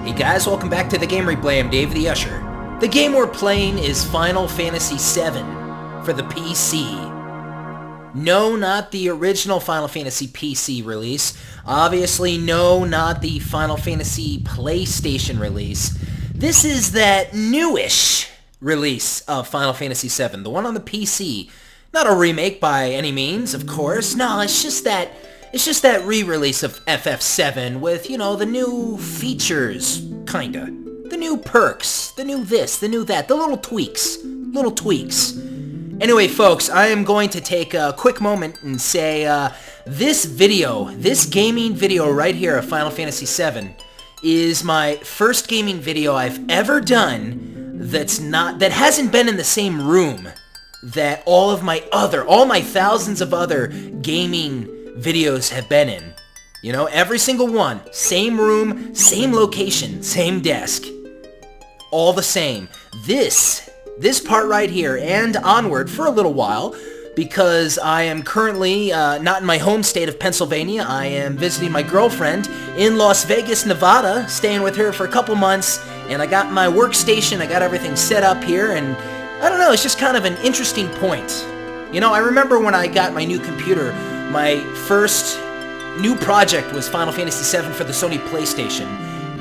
Hey guys, welcome back to the Game Replay. I'm Dave the Usher. The game we're playing is Final Fantasy VII for the PC. No, not the original Final Fantasy PC release. Obviously, no, not the Final Fantasy PlayStation release. This is that newish release of Final Fantasy VII, the one on the PC. Not a remake by any means, of course. No, it's just that re-release of FF7 with, you know, the new features, kinda. The new perks, the new this, the new that, the little tweaks. Anyway, folks, I am going to take a quick moment and say, this gaming video right here of Final Fantasy VII is my first gaming video I've ever done that hasn't been in the same room that all my thousands of other gaming videos have been in. You know, every single one. Same room, same location, same desk. All the same. This part right here and onward for a little while, because I am currently not in my home state of Pennsylvania. I am visiting my girlfriend in Las Vegas, Nevada, staying with her for a couple months, and I got my workstation, I got everything set up here, and I don't know, it's just kind of an interesting point. You know, I remember when I got my new computer, my first new project was Final Fantasy VII for the Sony PlayStation.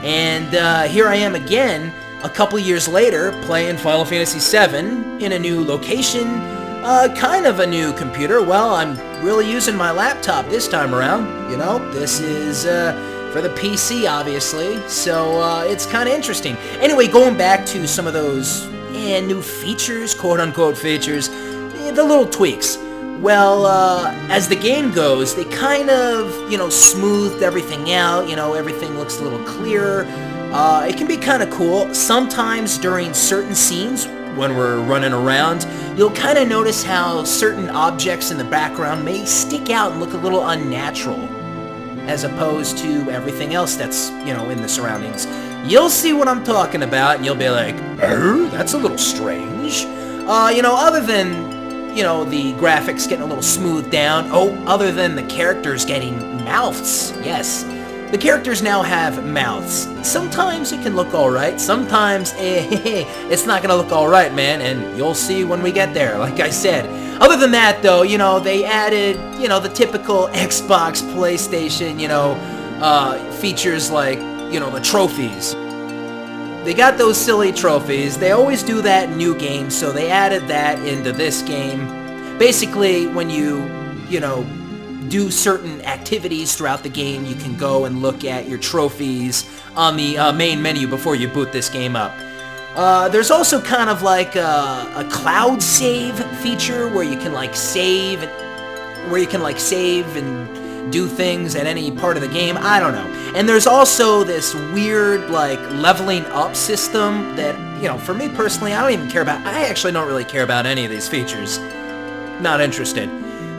And here I am again, a couple years later, playing Final Fantasy VII in a new location, kind of a new computer. Well, I'm really using my laptop this time around, you know. This is for the PC, obviously, so it's kind of interesting. Anyway, going back to some of those new features, quote-unquote features, the little tweaks. Well, as the game goes, they kind of, you know, smoothed everything out, you know, everything looks a little clearer. It can be kind of cool. Sometimes during certain scenes, when we're running around, you'll kind of notice how certain objects in the background may stick out and look a little unnatural, as opposed to everything else that's, you know, in the surroundings. You'll see what I'm talking about, and you'll be like, oh, that's a little strange. You know, other than, you know, the graphics getting a little smoothed down. Oh, other than the characters getting mouths. Yes, the characters now have mouths. Sometimes it can look alright. Sometimes, it's not gonna look alright, man, and you'll see when we get there, like I said. Other than that, though, you know, they added, you know, the typical Xbox, PlayStation, you know, features like, you know, the trophies. They got those silly trophies. They always do that in new games, so they added that into this game. Basically, when you know, do certain activities throughout the game, you can go and look at your trophies on the main menu before you boot this game up. There's also kind of like a cloud save feature where you can like save and do things at any part of the game. I don't know. And there's also this weird, like, leveling up system that, you know, for me personally, I don't even care about. I actually don't really care about any of these features. Not interested.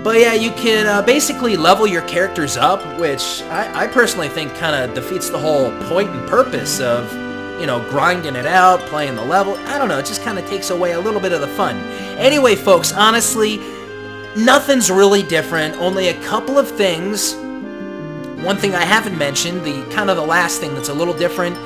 But yeah, you can basically level your characters up, which I personally think kind of defeats the whole point and purpose of, you know, grinding it out, playing the level. I don't know, it just kind of takes away a little bit of the fun. Anyway, folks, honestly, nothing's really different, only a couple of things. One thing I haven't mentioned, the last thing that's a little different.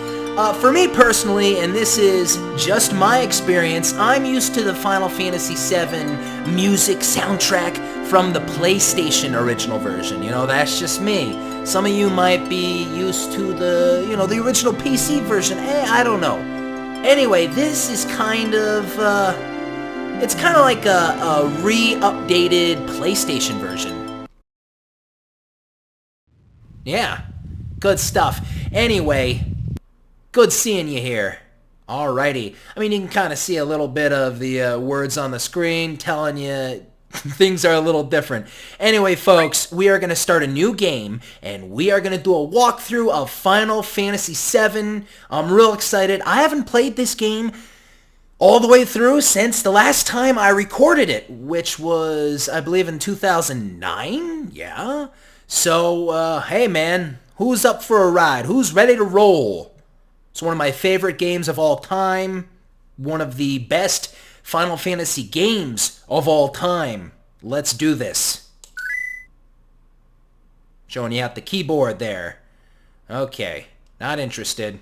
For me personally, and this is just my experience, I'm used to the Final Fantasy VII music soundtrack from the PlayStation original version. You know, that's just me. Some of you might be used to the, you know, the original PC version. I don't know. Anyway, this is kind of, it's kind of like a re-updated PlayStation version. Yeah, good stuff. Anyway, good seeing you here. Alrighty. I mean, you can kind of see a little bit of the words on the screen telling you things are a little different. Anyway, folks, we are going to start a new game, and we are going to do a walkthrough of Final Fantasy VII. I'm real excited. I haven't played this game all the way through since the last time I recorded it, which was, I believe, in 2009? Yeah? So, hey man, who's up for a ride? Who's ready to roll? It's one of my favorite games of all time. One of the best Final Fantasy games of all time. Let's do this. Showing you out the keyboard there. Okay, not interested.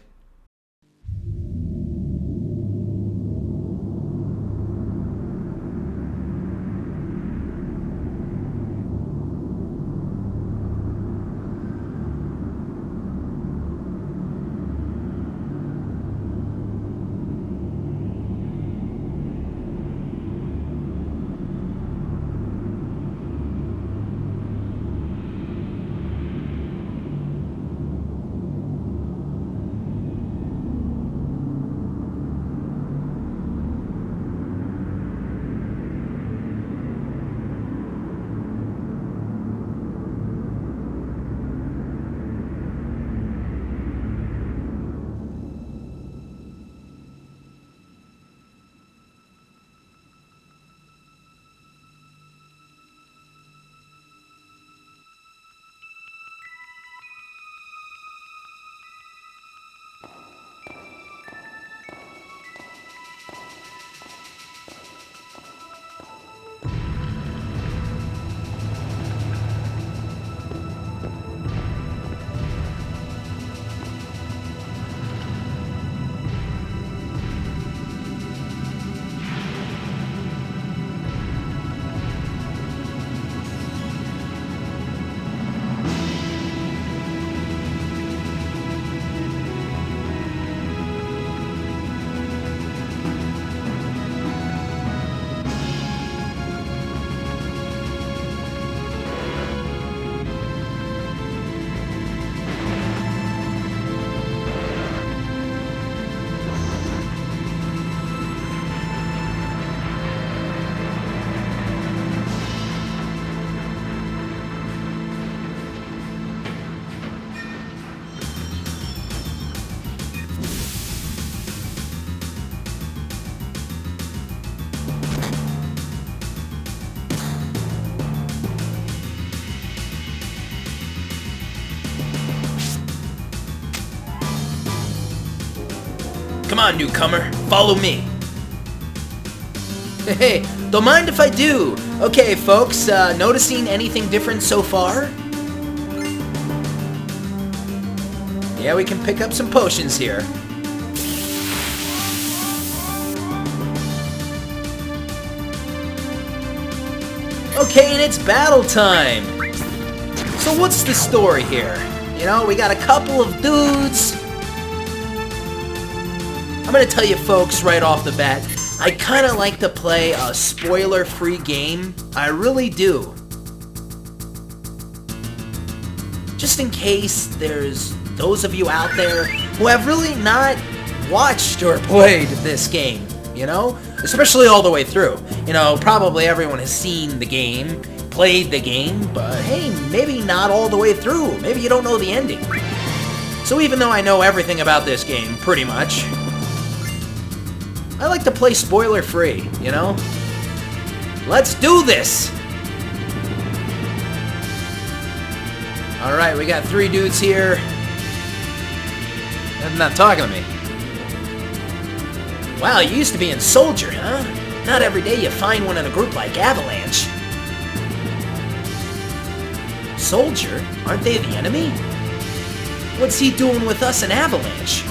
Come on, newcomer, follow me. Hey, don't mind if I do. Okay, folks, noticing anything different so far? Yeah, we can pick up some potions here. Okay, and it's battle time. So what's the story here? You know, we got a couple of dudes. I'm gonna tell you folks right off the bat, I kinda like to play a spoiler-free game. I really do. Just in case there's those of you out there who have really not watched or played this game, you know? Especially all the way through. You know, probably everyone has seen the game, played the game, but hey, maybe not all the way through. Maybe you don't know the ending. So even though I know everything about this game, pretty much, I like to play spoiler-free, you know? Let's do this! Alright, we got 3 dudes here. They're not talking to me. Wow, you used to be in Soldier, huh? Not every day you find one in a group like Avalanche. Soldier? Aren't they the enemy? What's he doing with us in Avalanche?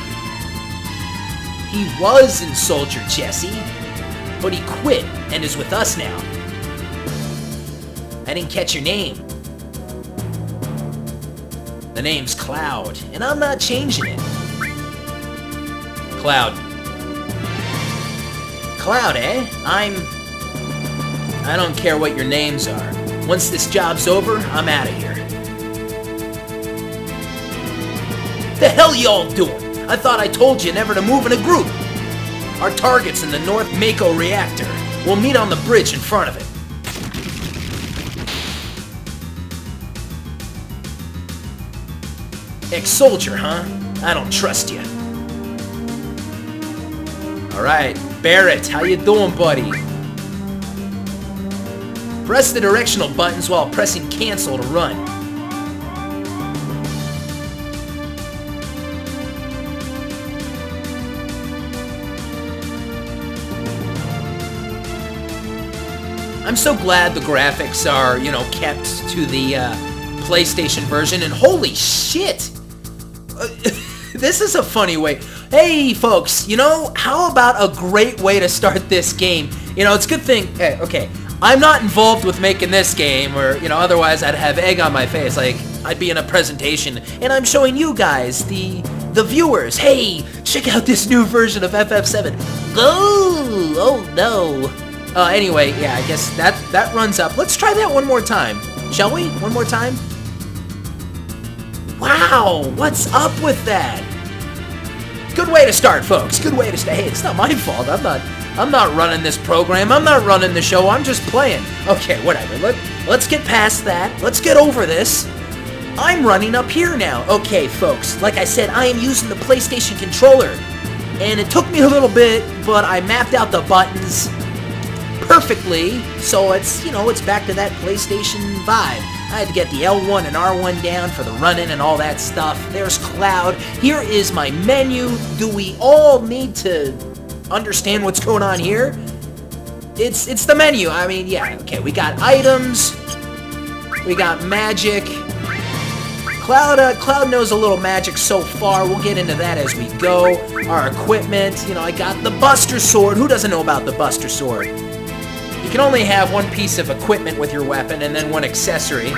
He was in Soldier, Jesse, but he quit and is with us now. I didn't catch your name. The name's Cloud, and I'm not changing it. Cloud. Cloud, eh? I don't care what your names are. Once this job's over, I'm out of here. The hell y'all doing? I thought I told you never to move in a group. Our target's in the North Mako Reactor. We'll meet on the bridge in front of it. Ex-soldier, huh? I don't trust you. Alright, Barrett, how you doing, buddy? Press the directional buttons while pressing cancel to run. I'm so glad the graphics are, you know, kept to the PlayStation version, and holy shit! This is a funny way. Hey, folks, you know, how about a great way to start this game? You know, it's a good thing. Hey, okay, I'm not involved with making this game, or, you know, otherwise I'd have egg on my face. Like, I'd be in a presentation, and I'm showing you guys, the viewers, hey, check out this new version of FF7. Oh no. Anyway, yeah, I guess that runs up. Let's try that one more time, shall we? One more time? Wow, what's up with that? Good way to start, folks. Good way to start. Hey, it's not my fault. I'm not running this program. I'm not running the show. I'm just playing. Okay, whatever. Let's get past that. Let's get over this. I'm running up here now. Okay, folks. Like I said, I am using the PlayStation controller. And it took me a little bit, but I mapped out the buttons perfectly. So it's, you know, it's back to that PlayStation vibe. I had to get the L1 and R1 down for the run-in and all that stuff. There's Cloud. Here is my menu. Do we all need to understand what's going on here? It's the menu. I mean, yeah, okay, we got items. We got magic. Cloud knows a little magic so far. We'll get into that as we go. Our equipment. You know, I got the Buster Sword. Who doesn't know about the Buster Sword? You can only have one piece of equipment with your weapon and then one accessory.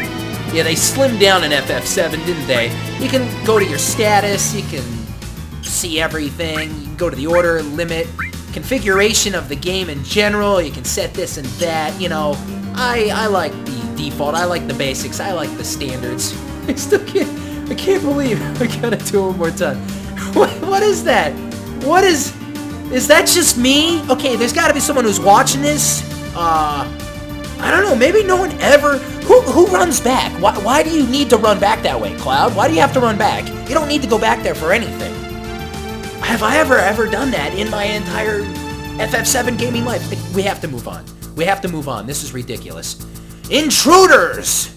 Yeah, they slimmed down in FF7, didn't they? You can go to your status, you can see everything, you can go to the order limit, configuration of the game in general, you can set this and that, you know. I like the default, I like the basics, I like the standards. I can't believe I gotta do it one more time. What is that? Is that just me? Okay, there's gotta be someone who's watching this. I don't know, maybe no one ever... Who runs back? Why do you need to run back that way, Cloud? Why do you have to run back? You don't need to go back there for anything. Have I ever done that in my entire FF7 gaming life? We have to move on. We have to move on. This is ridiculous. Intruders!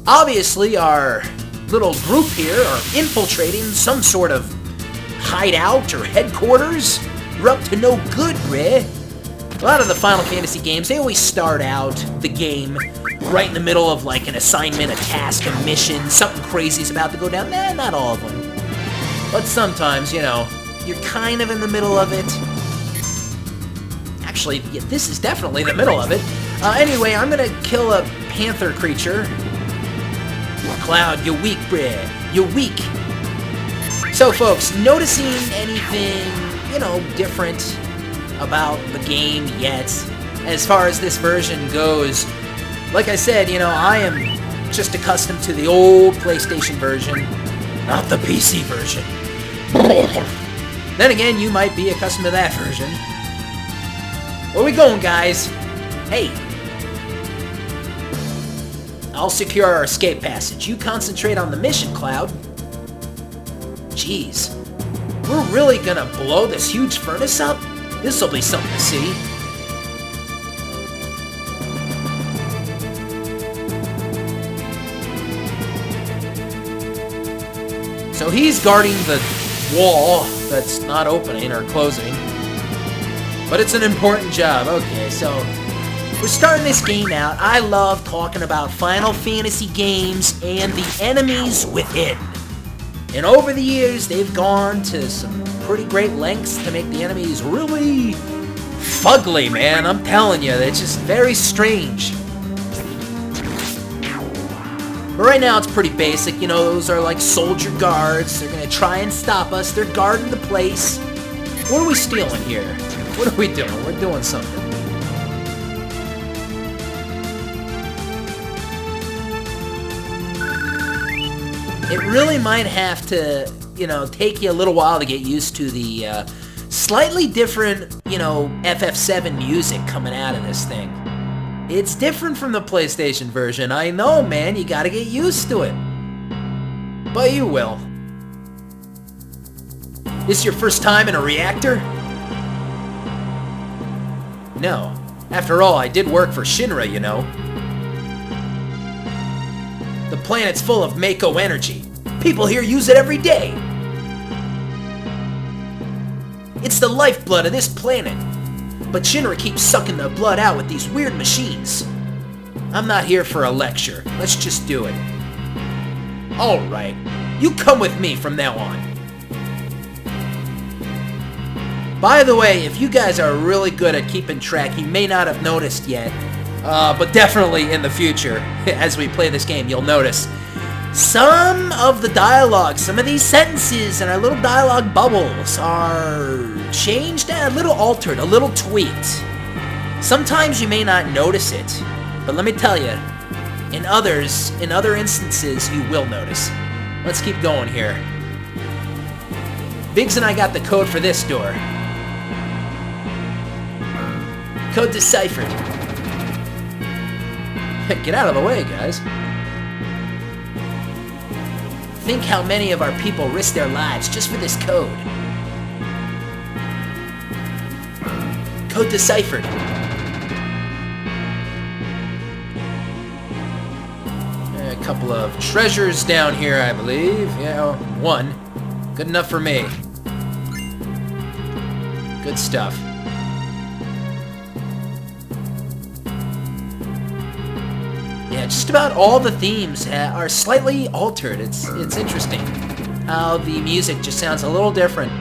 Obviously, our little group here are infiltrating some sort of hideout or headquarters, you're up to no good, bruh. A lot of the Final Fantasy games, they always start out the game right in the middle of like an assignment, a task, a mission, something crazy's about to go down. Nah, not all of them. But sometimes, you know, you're kind of in the middle of it. Actually, yeah, this is definitely the middle of it. Anyway, I'm gonna kill a panther creature. Cloud, you're weak, bruh. You're weak. So, folks, noticing anything, you know, different about the game yet, as far as this version goes? Like I said, you know, I am just accustomed to the old PlayStation version, not the PC version. Then again, you might be accustomed to that version. Where we going, guys? Hey. I'll secure our escape passage. You concentrate on the mission, Cloud. Jeez. We're really gonna blow this huge furnace up? This'll be something to see. So he's guarding the wall that's not opening or closing. But it's an important job. Okay, so we're starting this game out. I love talking about Final Fantasy games and the enemies within. And over the years, they've gone to some pretty great lengths to make the enemies really fugly, man. I'm telling you, they're just very strange. But right now, it's pretty basic. You know, those are like soldier guards. They're gonna try and stop us. They're guarding the place. What are we stealing here? What are we doing? We're doing something. It really might have to, you know, take you a little while to get used to the slightly different, you know, FF7 music coming out of this thing. It's different from the PlayStation version. I know, man, you gotta get used to it. But you will. This your first time in a reactor? No. After all, I did work for Shinra, you know. The planet's full of Mako energy. People here use it every day. It's the lifeblood of this planet. But Shinra keeps sucking the blood out with these weird machines. I'm not here for a lecture. Let's just do it. Alright. You come with me from now on. By the way, if you guys are really good at keeping track, you may not have noticed yet, but definitely in the future, as we play this game, you'll notice some of the dialogue, some of these sentences and our little dialogue bubbles are changed, a little altered, a little tweaked. Sometimes you may not notice it, but let me tell you, in other instances, you will notice. Let's keep going here. Biggs and I got the code for this door. Code deciphered. Get out of the way, guys. Think how many of our people risk their lives just for this code. Code deciphered. A couple of treasures down here, I believe. Yeah, one. Good enough for me. Good stuff. Yeah, just about all the themes are slightly altered. It's interesting how the music just sounds a little different.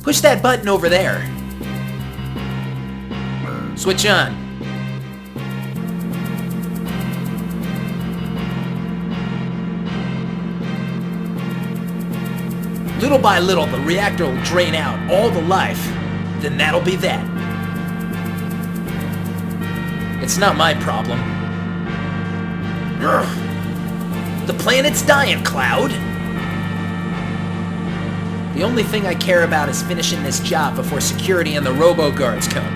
Push that button over there. Switch on. Little by little, the reactor will drain out all the life. Then that'll be that. It's not my problem. Urgh. The planet's dying, Cloud. The only thing I care about is finishing this job before security and the robo-guards come.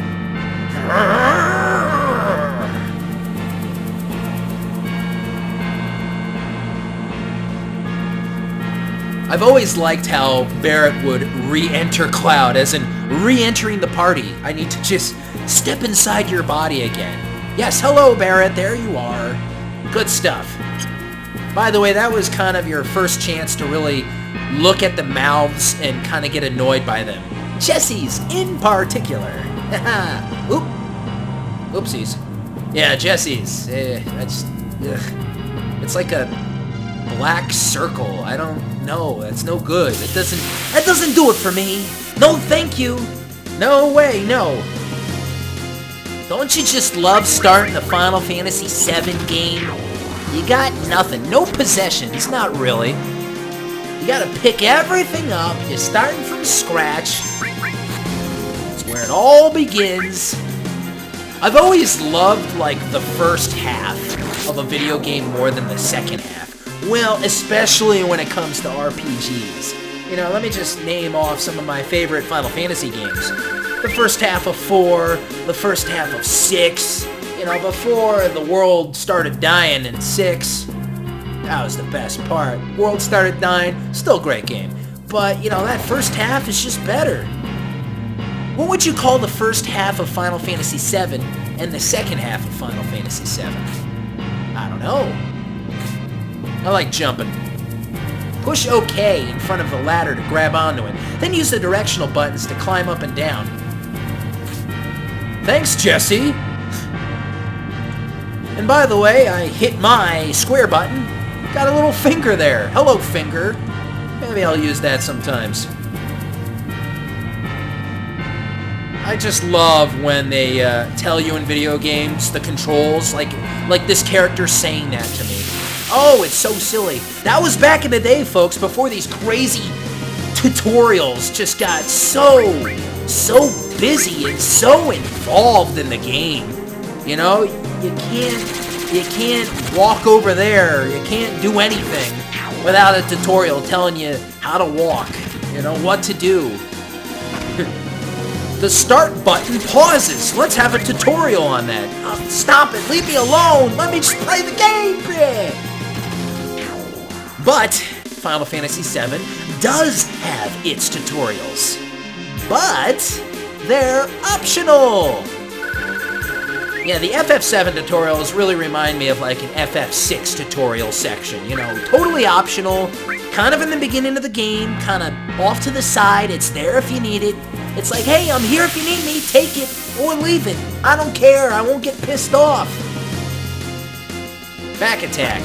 I've always liked how Barrett would re-enter Cloud, as in re-entering the party. I need to just step inside your body again. Yes, hello, Barrett. There you are. Good stuff. By the way, that was kind of your first chance to really look at the mouths and kind of get annoyed by them. Jesse's in particular. Oop. Oopsies. Yeah, Jesse's. It's like a black circle. I don't know. That's no good. That doesn't do it for me. No, thank you. No way, no. Don't you just love starting the Final Fantasy VII game? You got nothing. No possessions. Not really. You gotta pick everything up. You're starting from scratch. It's where it all begins. I've always loved, like, the first half of a video game more than the second half. Well, especially when it comes to RPGs. You know, let me just name off some of my favorite Final Fantasy games. The first half of 4, the first half of 6, you know, before the world started dying in 6. That was the best part. World started dying, still a great game. But, you know, that first half is just better. What would you call the first half of Final Fantasy VII and the second half of Final Fantasy VII? I don't know. I like jumping. Push OK in front of the ladder to grab onto it, then use the directional buttons to climb up and down. Thanks, Jesse! And by the way, I hit my square button. Got a little finger there. Hello, finger. Maybe I'll use that sometimes. I just love when they tell you in video games the controls, like this character saying that to me. Oh, it's so silly. That was back in the day, folks, before these crazy tutorials just got so busy and so involved in the game. You know, you can't walk over there. You can't do anything without a tutorial telling you how to walk. You know, what to do. The start button pauses. Let's have a tutorial on that. Stop it. Leave me alone. Let me just play the game. But Final Fantasy VII does have its tutorials. But they're optional. Yeah, the FF7 tutorials really remind me of like an FF6 tutorial section. You know, totally optional. Kind of in the beginning of the game. Kind of off to the side. It's there if you need it. It's like, hey, I'm here if you need me, take it or leave it. I don't care, I won't get pissed off. Back Attack.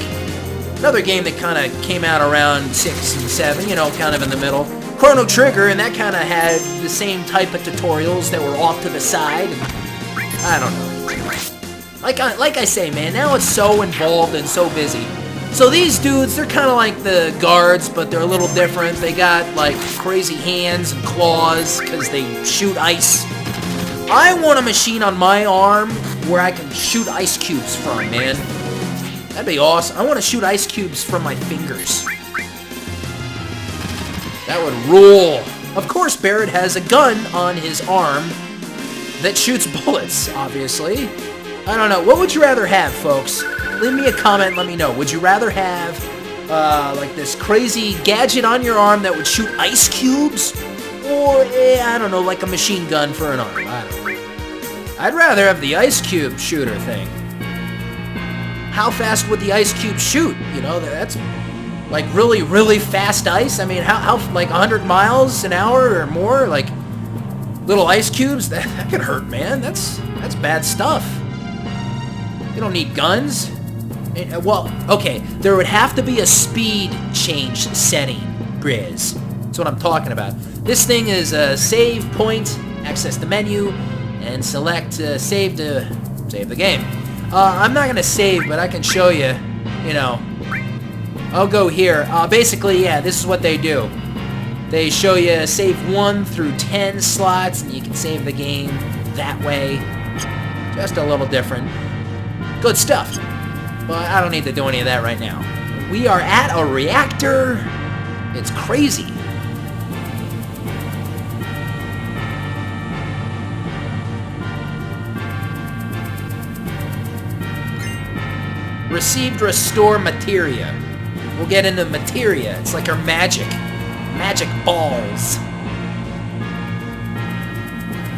Another game that kind of came out around 6 and 7, you know, kind of in the middle. Chrono Trigger, and that kind of had the same type of tutorials that were off to the side. And I don't know. Like I say, man, now it's so involved and so busy. So these dudes, they're kind of like the guards, but they're a little different. They got, like, crazy hands and claws because they shoot ice. I want a machine on my arm where I can shoot ice cubes from, man. That'd be awesome. I want to shoot ice cubes from my fingers. That would rule. Of course, Barrett has a gun on his arm that shoots bullets, obviously. I don't know. What would you rather have, folks? Leave me a comment, let me know. Would you rather have, like this crazy gadget on your arm that would shoot ice cubes? Or, I don't know, like a machine gun for an arm? I don't know. I'd rather have the ice cube shooter thing. How fast would the ice cube shoot? You know, that's like really, really fast ice. I mean, how like 100 miles an hour or more? Like, little ice cubes? That could hurt, man. That's bad stuff. You don't need guns. Well, okay, there would have to be a speed change setting, Briz. That's what I'm talking about. This thing is a save point, access the menu, and select save to save the game. I'm not going to save, but I can show you, you know. I'll go here. Basically, yeah, this is what they do. They show you save 1 through 10 slots, and you can save the game that way. Just a little different. Good stuff. But I don't need to do any of that right now. We are at a reactor. It's crazy. Received restore materia. We'll get into materia. It's like our magic. Magic balls.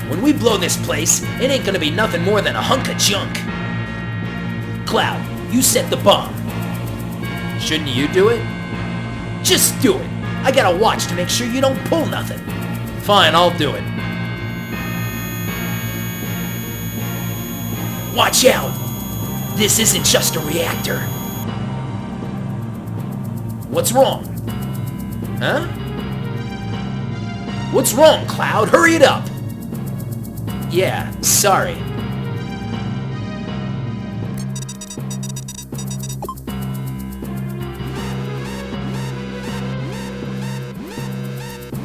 When we blow this place, it ain't gonna be nothing more than a hunk of junk. Cloud, you set the bomb. Shouldn't you do it? Just do it. I gotta watch to make sure you don't pull nothing. Fine, I'll do it. Watch out! This isn't just a reactor. What's wrong? Huh? What's wrong, Cloud? Hurry it up! Yeah, sorry.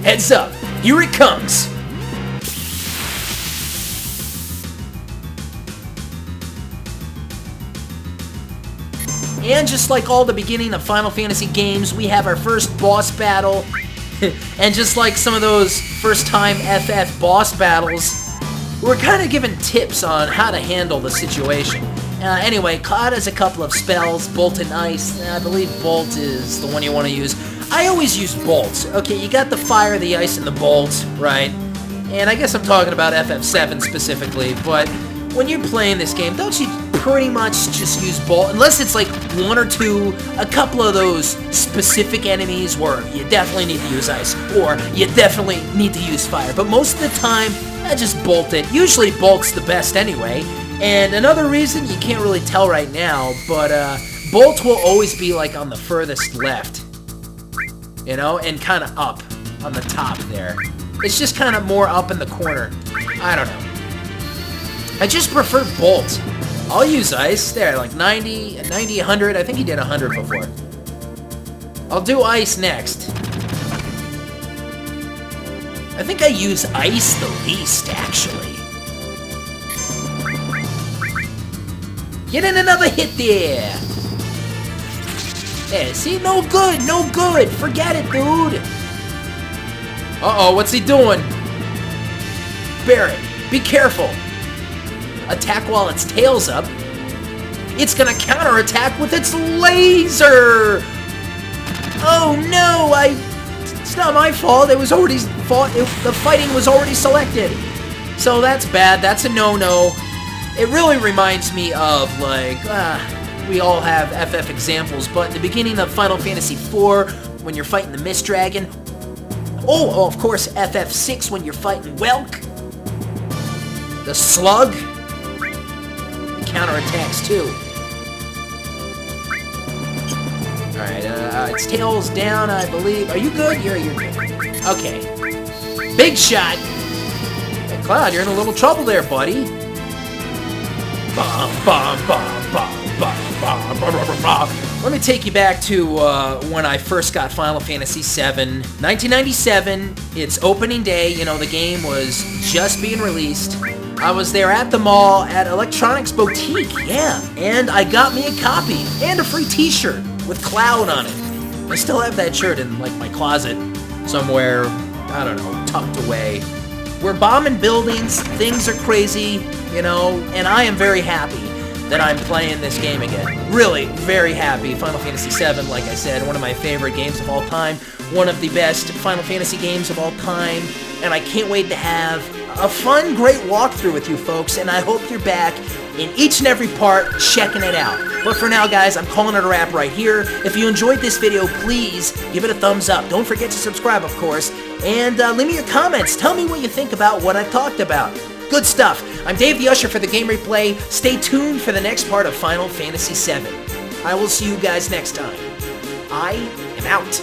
Heads up! Here it comes! And just like all the beginning of Final Fantasy games, we have our first boss battle. And just like some of those first-time FF boss battles, we're kind of given tips on how to handle the situation. Anyway, Cloud has a couple of spells, Bolt and Ice. I believe Bolt is the one you want to use. I always use Bolt. Okay, you got the Fire, the Ice, and the Bolt, right? And I guess I'm talking about FF7 specifically, but when you're playing this game, don't you pretty much just use Bolt? Unless it's like one or two, a couple of those specific enemies where you definitely need to use Ice, or you definitely need to use Fire. But most of the time, I just Bolt it. Usually Bolt's the best anyway. And another reason, you can't really tell right now, but Bolt will always be like on the furthest left. You know, and kind of up on the top there. It's just kind of more up in the corner. I don't know. I just prefer Bolt. I'll use Ice. There, like 90, 100. I think he did 100 before. I'll do Ice next. I think I use Ice the least, actually. Get in another hit there. There, see? No good, no good. Forget it, dude. Uh-oh, what's he doing? Barret, be careful. Attack while its tail's up. It's gonna counterattack with its laser! Oh no, it's not my fault. It was already the fighting was already selected. So that's bad. That's a no-no. It really reminds me of, like, we all have FF examples, but in the beginning of Final Fantasy IV, when you're fighting the Mist Dragon. Oh, of course, FF6 when you're fighting Welk. The Slug. Counterattacks too. Alright, its tail's down, I believe. Are you good? You're good. Okay. Big shot! Hey, Cloud, you're in a little trouble there, buddy. Let me take you back to when I first got Final Fantasy VII. 1997, it's opening day. You know, the game was just being released. I was there at the mall at Electronics Boutique, yeah, and I got me a copy and a free t-shirt with Cloud on it. I still have that shirt in, like, my closet somewhere, I don't know, tucked away. We're bombing buildings, things are crazy, you know, and I am very happy that I'm playing this game again. Really, very happy. Final Fantasy VII, like I said, one of my favorite games of all time, one of the best Final Fantasy games of all time, and I can't wait to have a fun, great walkthrough with you folks, and I hope you're back in each and every part checking it out. But for now, guys, I'm calling it a wrap right here. If you enjoyed this video, please give it a thumbs up. Don't forget to subscribe, of course, and leave me your comments. Tell me what you think about what I talked about. Good stuff. I'm DavetheUsher for the Game Replay. Stay tuned for the next part of Final Fantasy VII. I will see you guys next time. I am out.